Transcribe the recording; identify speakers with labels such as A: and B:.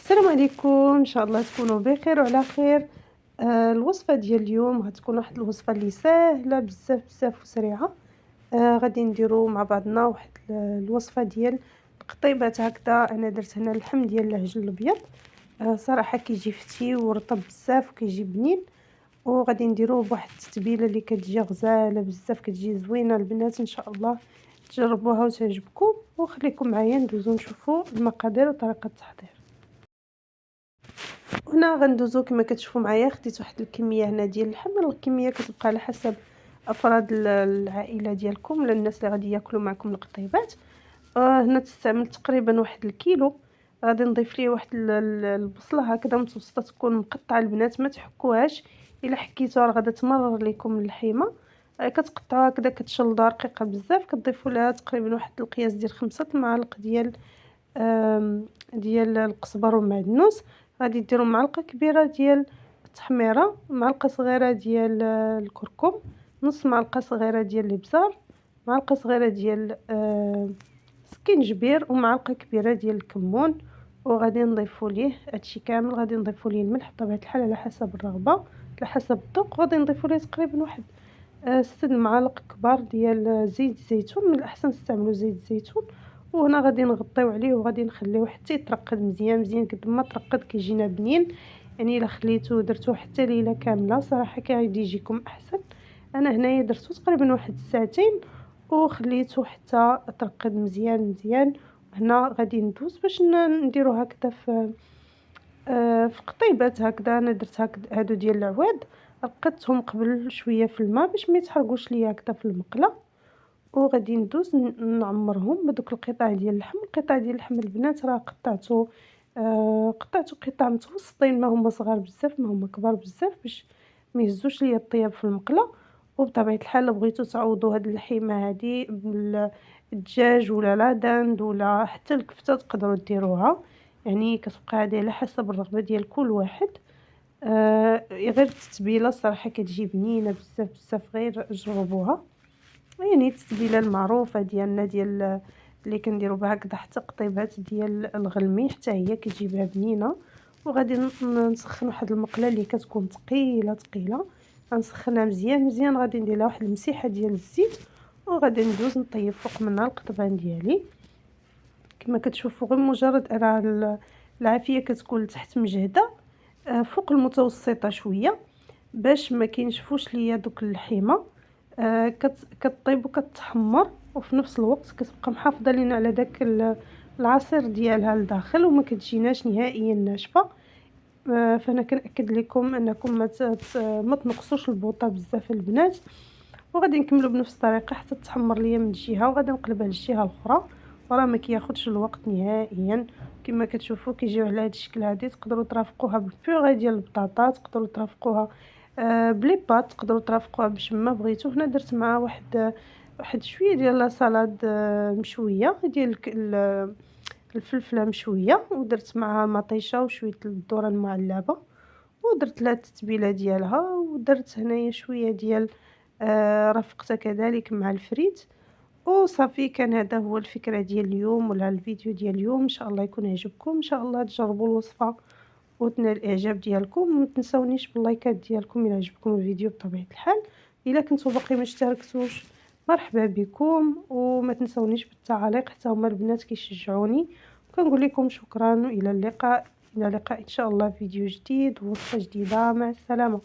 A: السلام عليكم، ان شاء الله تكونوا بخير وعلى خير. الوصفه ديال اليوم غتكون واحد الوصفه اللي ساهله بزاف بزاف وسريعه. غادي نديرو مع بعضنا واحد الوصفه ديال القطيبات. هكذا انا درت هنا اللحم ديال العجل الابيض. صراحه كيجي فتي ورطب بزاف وكيجي بنين، وغادي نديروه بواحد التتبيله اللي كتجي غزاله بزاف، كتجي زوينه البنات. ان شاء الله تجربوها وتعجبكم، وخليكم معايا ندوزو نشوفوا المقادير وطريقه التحضير. هنا غندوزو كما كتشوفوا معايا. خديت واحد الكميه هنا ديال اللحم، الكميه كتبقى على حسب افراد العائله ديالكم ولا الناس اللي غادي ياكلوا معكم القطيبات. هنا تستعمل تقريبا واحد الكيلو. غادي نضيف ليه واحد البصله هكذا متوسطه، تكون مقطعه البنات، ما تحكوهاش. الا حكيتوها راه غادا تمرر لكم اللحيمه. كتقطعوها هكذا، كتشلضوها رقيقه بزاف، كتضيفوا لها تقريبا واحد القياس ديال 5 معالق ديال القزبر والمعدنوس. غادي ديروا معلقه كبيره ديال التحميره، معلقه صغيره ديال الكركم، نص معلقه صغيره ديال الابزار، معلقه صغيره ديال سكينجبير، ومعلقه كبيره ديال الكمون. وغادي نضيفوا ليه هادشي كامل. غادي نضيفوا ليه الملح بطبيعه الحال على حسب الرغبه، على حسب الذوق. غادي نضيفوا ليه تقريبا واحد 6 معالق كبار ديال زيت الزيتون. من الاحسن تستعملوا زيت الزيتون. وهنا غادي نغطيو عليه وغادي نخليوه حتى يترقد مزيان مزيان. قد ما ترقد كيجينا بنين. يعني الا خليتوه درتوه حتى ليله كامله صراحه كيغادي يجيكم احسن. انا هنايا درتو تقريبا واحد الساعتين وخليته حتى ترقد مزيان مزيان. هنا غادي ندوز باش نديرو هكذا في قطيبات هكذا. انا درت هادو ديال العواد، رقدتهم قبل شويه في الماء باش ما يتحرقوش ليا هكذا في المقله. وغادي ندوز نعمرهم بدوك القطع ديال اللحم. القطع ديال اللحم البنات راه قطعته قطع متوسطين، ما هما صغار بزاف ما هما كبار بزاف، باش ما يهزوش ليا الطياب في المقله. وبطبيعه الحال بغيتو تعوضوا هاد اللحيمه هادي بالدجاج ولا لا داند ولا حتى الكفته تقدروا ديروها. يعني كتبقى هذه على حسب الرغبه ديال كل واحد. غير التتبيله الصراحه كتجي بنينه بزاف بزاف، غير جربوها. يعني التتبيله المعروفه ديالنا ديال اللي كنديروا بها هكذا، حتى قطيبات ديال الغلمي حتى هي كتجيبها بنينه. وغادي نسخن واحد المقله اللي كتكون ثقيله ثقيله. غنسخنها مزيان مزيان. غادي ندير لها واحد المسيحه ديال الزيت، وغادي ندوز نطيب فوق منها القطبان ديالي. كما كتشوفوا غير مجرد راه العافيه كتكون لتحت مجهده، فوق المتوسطه شويه، باش ما كينشفوش ليا دوك اللحيمه. كطيب وكتحمر، وفي نفس الوقت كتبقى محافظه لينا على داك العصير ديالها لداخل، وما كتجيناش نهائيا ناشفه. فانا كنأكد لكم انكم ما تنقصوش البوطه بزاف البنات. وغادي نكملوا بنفس الطريقه حتى تحمر ليا من جهه، وغادي نقلبها للجهه الاخرى. وراه ما كياخذش الوقت نهائيا. كما كتشوفوا كيجيو على هذا الشكل هذه. تقدروا ترافقوها بالبيغي ديال البطاطا، تقدروا ترافقوها بلي بات، تقدروا ترافقوها باش ما بغيتو. هنا درت معها واحد شويه ديال لا سالاد مشويه ديال الفلفله مشويه، ودرت معها مطيشه وشويه الذره المعلبه، ودرت لها التتبيله ديالها، ودرت هنايا شويه ديال رافقتها كذلك مع الفريت. وصافي كان هذا هو الفكره ديال اليوم ولا الفيديو ديال اليوم. ان شاء الله يكون عجبكم، ان شاء الله تجربوا الوصفه وتنال الاعجاب ديالكم. وما تنساونيش باللايكات ديالكم الى عجبكم الفيديو بطبيعه الحال. الا كنتو باقي ما اشتركتوش مرحبا بكم، وما تنساونيش بالتعاليق حتى هما البنات كيشجعوني. كنقول لكم شكرا والى اللقاء. الى اللقاء ان شاء الله فيديو جديد ووصفه جديده. مع السلامه.